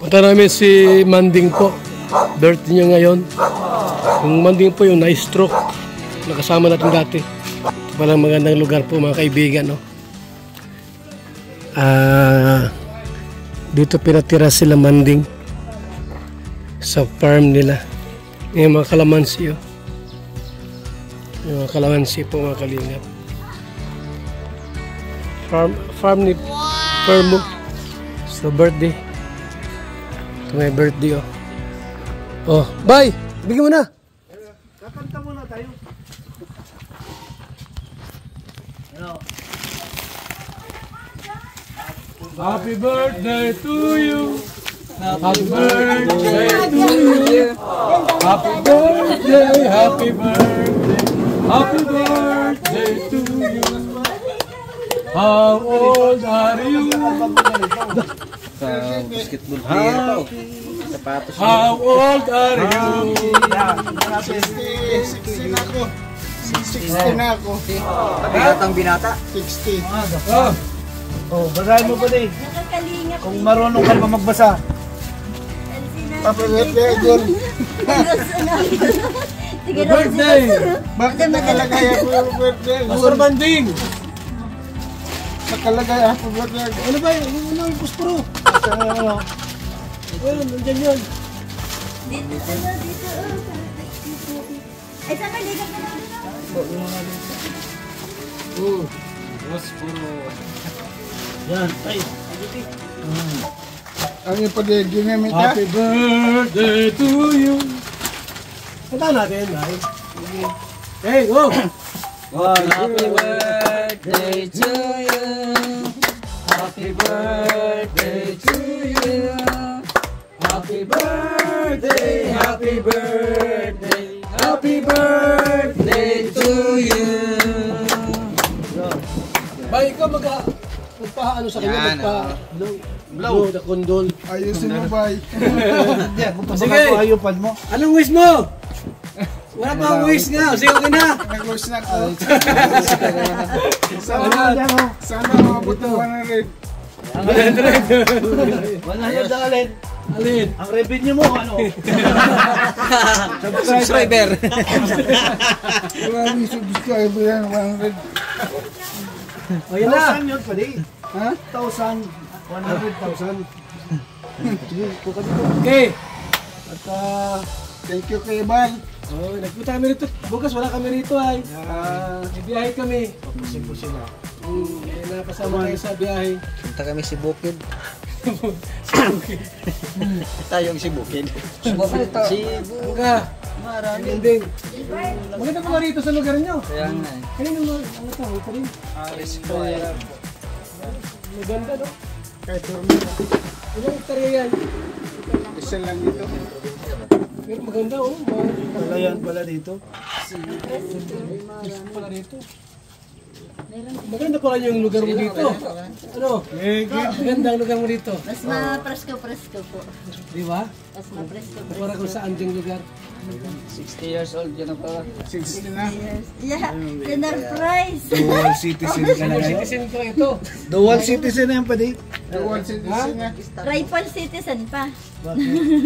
Punta namin si Manding po. Birthday niya ngayon. Yung Manding po yung na-stroke. Nakasama natin dati. Ito palang magandang lugar po mga kaibigan. No? Dito pinatira sila Manding. Sa farm nila. Yung mga kalamansi. Oh. Yung mga kalamansi po mga kalingap. Farm ni Permo. So birthday. Ito may birthday oh. Oh, bye! Bigyan mo na! Kakanta muna tayo. Happy birthday to you! Happy birthday to you! Happy birthday! Happy birthday! Happy birthday to you! How old are you? Sa basketball player pa. Sapatos. How old are you? 60 na ako. 60 na ako. Binatang binata. 60. Oh, basahin mo pa din. Kung marunong ka naman magbasa. Papalipay John. birthday! Bakit nakalagay ako yung birthday? Pastor Manding! Nakalagay ako birthday. Ano ba yun? Ano yung puspuro? Ayun, nandyan yun. Dito. Ay, saan ka ligat na lang? Puspuro. Yan, ay. Ang yung pa din, ginamit ha? Happy birthday to you. Kanta natin, ay. Hey, go! Happy birthday to you. Happy birthday to you. Happy birthday, happy birthday, happy birthday to you. Ba, ikaw magpa-ano sa kanya? Yan, Magpa-blow na kondol. Ayusin mo ba? Sige! Ayupan mo. Anong wish mo? Wala pa ang wish nga. Sige, okay na. Nag-wish na ako. Sana mabot ng 100. 100 alin? Alin? Ang revenue mo, ano? Subscriber. Maraming subscriber yan, 100. O yan na. 1,000 yun pa din. Ha? 1,000. 100,000. Okay. At thank you kay Bal. Oh, nagpunta kami rito. Bukas wala kami rito ay. Biyahe kami. Posible sila. Napasama tayo sa biyahe. Punta kami si Bukid. Tayong si Bukid. Si Bukid. Hangga. Marami. Maganda pala rito sa lugar nyo. Kaya nga eh. Kanina mo, ano to? Ito rin. Maganda no? Kahit turmina. Ilang hektarya yan? Isa lang ito. Pero maganda oh. Wala yan pala dito. Pala dito. Maganda pala yung lugar mo dito. Ano? Maganda ang lugar mo dito. Mas ma-presko po. Di ba? Mas ma-presko. Para kung saan ding lugar. 60 years old yan ang pala. 60 na. Yeah, dinner prize. Dual citizen ka na ngayon. Citizen ko ito. Dual citizen na yan pa di. Dual citizen na. Triple citizen pa.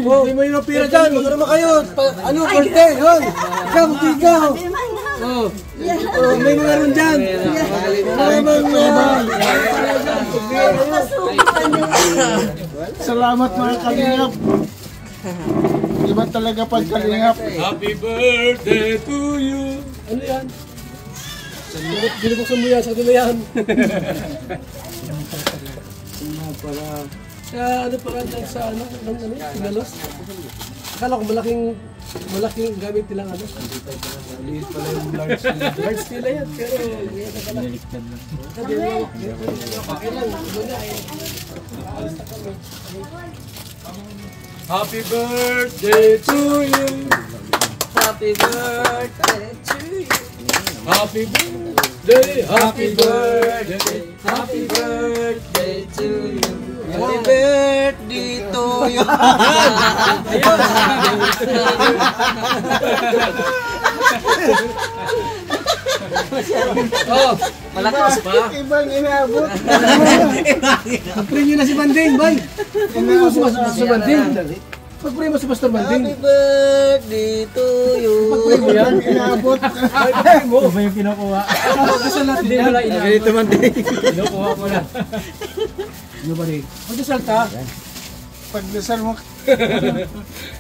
Oh, may mga pira dyan. Magkano kayo? Ano, birthday? Hoy! Ikaw, ikaw! Oh, may mga ron dyan. Salamat mga kalingap. Iba talaga pag kalingap. Happy birthday to you. Ano yan? Binubuksan mo yan, sa kanila yan. Ano pa lang sa ano? Pinalos? Akala ko malaking gamit nilang ano. Liit pala yung large nila. Large nila yan, pero nililigtad lang. Okay lang, muna eh. Happy birthday to you. Happy birthday to you. Happy birthday, happy birthday, Happy birthday to you. Happy birthday to you. Oh, Malakas pa. Ibang inaabot. pag-pray nyo na si Banding, bay. Pag-pray mo si Pastor Banding. Pag-pray mo si Pastor Banding. Happy birthday to you. Pag-pray mo yan. Inaabot. Pag-pray mo. Iba yung kinukuha. Pagdasal natin yan. Ganito man din. Kinukuha ko na. Ano ba rin? Pagdasal ta. Pagdasal mo.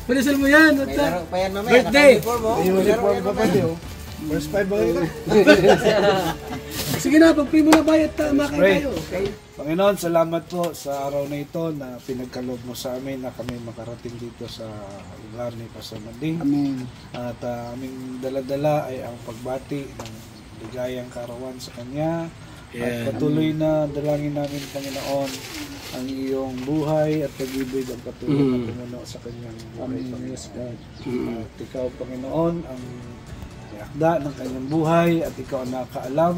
Pagdasal mo yan. May laro pa yan mamaya. Birthday. Naka-uniform, oh. Yung May laro uniform yan ka pa mamaya. din. First 5 ba yun? Sige na, pag-pray mo na bayat ta. Makain Pray. tayo. Okay? Panginoon, salamat po sa araw na ito na pinagkaloob mo sa amin na kami makarating dito sa lugar ni Pastor Manding. Amen. At aming daladala ay ang pagbati ng ligayang karawan sa Kanya. At patuloy na dalangin namin, Panginoon, ang iyong buhay at pag-ibig ang patuloy na tumuno sa Kanyang buhay, Panginoon. At ikaw, Panginoon, ang akda ng Kanyang buhay at ikaw ang nakaalam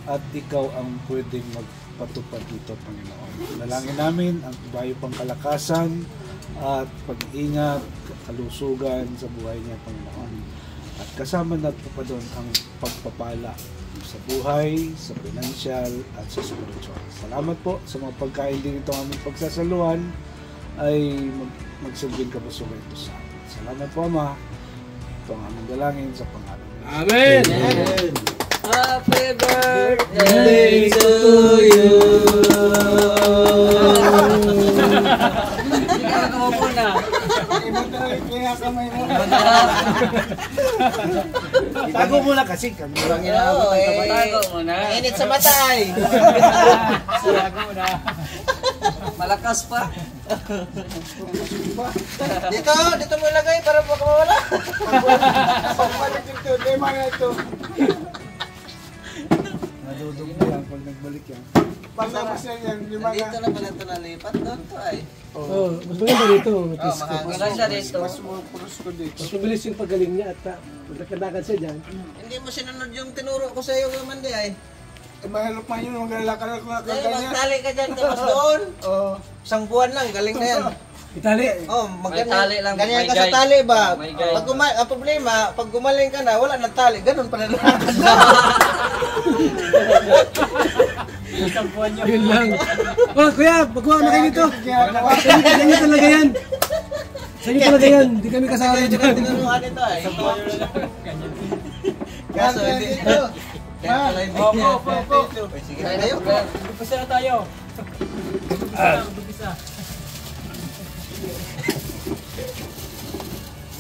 at ikaw ang pwedeng magpatupad dito, Panginoon. Dalangin namin ang bayo pang kalakasan at pag-ingat, kalusugan sa buhay niya, Panginoon. At kasama na pa doon ang pagpapala sa buhay, sa financial at sa spiritual. Salamat po sa mga pagkain din itong aming pagsasaluhan ay magsilbing kabusugan ito sa amin. Salamat po, Ama. Ito ang aming dalangin sa pangalan ni Jesus. Amen. Happy birthday to you. Hindi ka nakaupo na. Kaya kamay mo. Tago mo na kasi kami. Ang inaabot ang kapatago mo na. Init sa mata ay. Malakas pa. Dito mo ilagay para baka mawala. Pagbalik ito, tema na ito. Nadudog mo lang pag nagbalik yan. Pagkabas yan, lima Dito na. na pala ito nalipat doon to ay. Oh, mas maganda dito. Oh, makakaganda dito. Mas puros ko dito. Mas mabilis yung paggaling niya at pagkakadakan siya dyan. Hindi mo sinunod yung tinuro ko sa iyo Mandi ay. Mahirap man yun, maglalakad ako na Dahil kaganyan. magtali ka dyan tapos doon. Oo. Isang buwan lang, galing na yan. Itali. Oh, May tali lang, ganyan may ka sa guide. tali ba? May guide. Pag ang problema, pag gumaling ka na, wala nang tali, ganun pa rin. Yun lang. Oh, kuya, magawa na kayo nito. Ginagawa. Ganyan talaga yan. Sa inyo talaga yan. Hindi kami kasama Kaya dyan. tinuruan ito ay. Kaso hindi. Kaya pala hindi niya. Sige na tayo. Umpisa na tayo.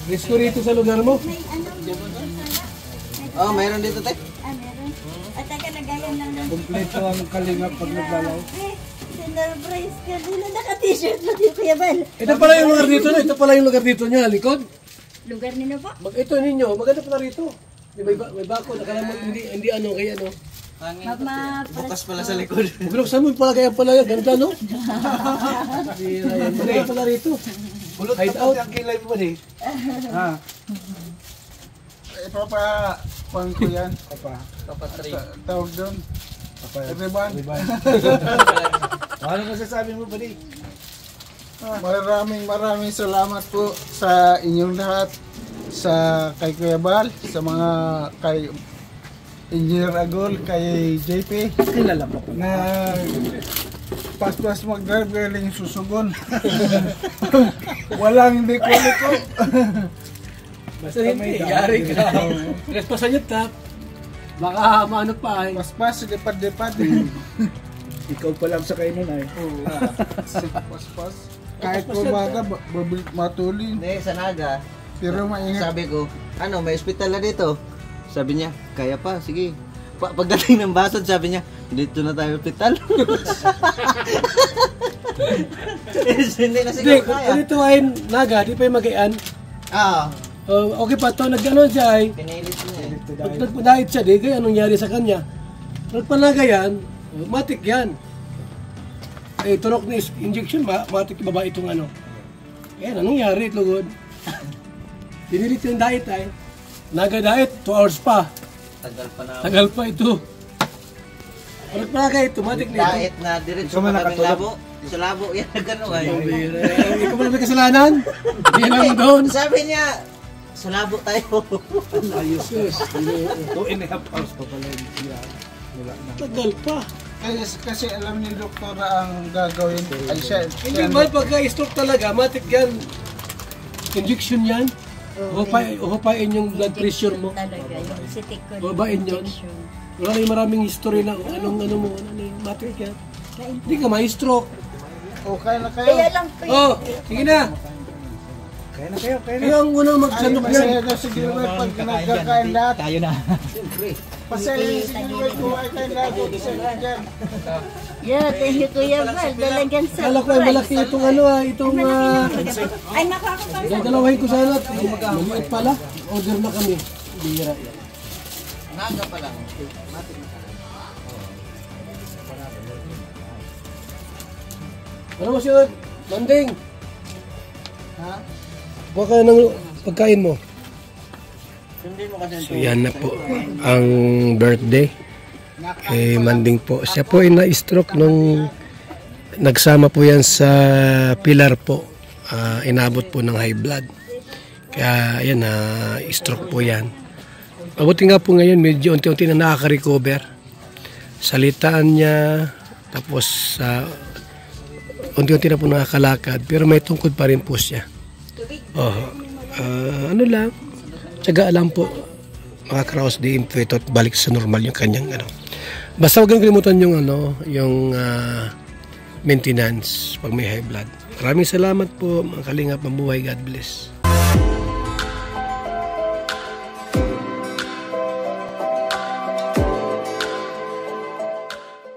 Risko rito sa lugar mo. May ano? Oh, mayroon dito tayo. Ah, meron. At teka, lagayan lang ng... Kompleto ang kalingap pag naglalaw. Sinurprise ka. Dito naka-t-shirt mo dito, Kuya Bal. Ito pala yung lugar dito. Ito pala yung lugar dito niya, likod. Lugar nino po? Ito ninyo, maganda pala rito. May bako, nakala mo, hindi ano, kaya ano. Mama, Bukas pala sa likod. Buksan mo pala kaya pala yan, ganun no? Bira yan. Maganda pala rito. Bulot Hide na out. po ang kilay mo eh. Ha? Papa, pang ko yan. Papa. Kapatri. Tawag doon. Papa. Riban. Ano masasabi mo, buddy? Maraming salamat po sa inyong lahat, sa kay Kuya Bal, sa mga kay Engineer Agol, kay JP Kilala mo ko. na pas-pas mag-drive galing susugon. Walang hindi ko. Basta hindi, yari ka. Respasan niyo tap. Baka maano pa ay. Pas-pas, lipad-lipad. Ikaw pa lang sa kainan ay. Pas-pas. Kahit umaga, matulin. Hindi, sa Naga. Pero maingat. Sabi ko, ano, may ospital na dito. Sabi niya, kaya pa, sige. Pagdating ng basod, sabi niya, dito na tayo ospital. Hindi na Hindi, siguro kaya. kung ito ay naga, di pa yung mag-ian. Ah, Okay pa to, nag-ano siya ay. pinilit niya eh. Pag nagpadahit siya, di kaya anong nangyari sa kanya. Nagpanaga yan, matik yan. Eh, turok na injection, matik yung babae itong ano. Yan, anong nangyari, lugod? Pinilit yung diet ay. Naga diet, 2 hours pa. Tagal pa na. Tagal pa ito. Pag nagpanaga ito, matik na ito. Diet na diretso Ikaw man sa kaming nakatulog. labo. Sa labo, yan na gano'n ay. Ikaw ba na may kasalanan? Hindi lang doon. Sabi niya, Sa labo tayo. Ayos. 2.5 hours pa pala yung siya. Wala na. Tagal pa. Kasi alam ni doktora ang gagawin. Ay siya. Hindi man pagka-stroke talaga, matik yan. Injection yan. Uhupain yung blood pressure mo. Talaga, yung sitikod. Babain yun. Wala yung maraming history na kung anong matik yan. Hindi ka ma-stroke. O, kaya na kayo. Kaya lang po. Oh, sige na. Kaya na kayo. Kayo ang unang magsanok yan. Masaya na si Gilbert pag nagkakain lahat. Tayo na. Pasaya si Gilbert kung ay kain lahat. Isa dyan. Yeah, thank you Kuya Val. Dalagan sa Kala ko ay malaki itong itong Ay, nakakapag. dadalawahin ko sana. Maliit pala. Order na kami. Bihira yan. Naga pa lang. Ano mo siya? Manding. Ha? Buka kayo ng pagkain mo. Sundin mo kasi. So yan na po ang birthday kay Manding po. Siya po ay na-stroke nung nagsama po yan sa pilar po. Inabot po ng high blood. Kaya yan stroke po yan. Mabuti nga po ngayon medyo unti-unti na nakaka-recover. Salitaan niya tapos unti-unti na po nakakalakad pero may tungkod pa rin po siya. Ano lang, tiyaga lang po makakaraos di impeto at balik sa normal yung kanyang Basta huwag niyong kalimutan yung maintenance pag may high blood. Maraming salamat po mga kalingap, mabuhay, God bless.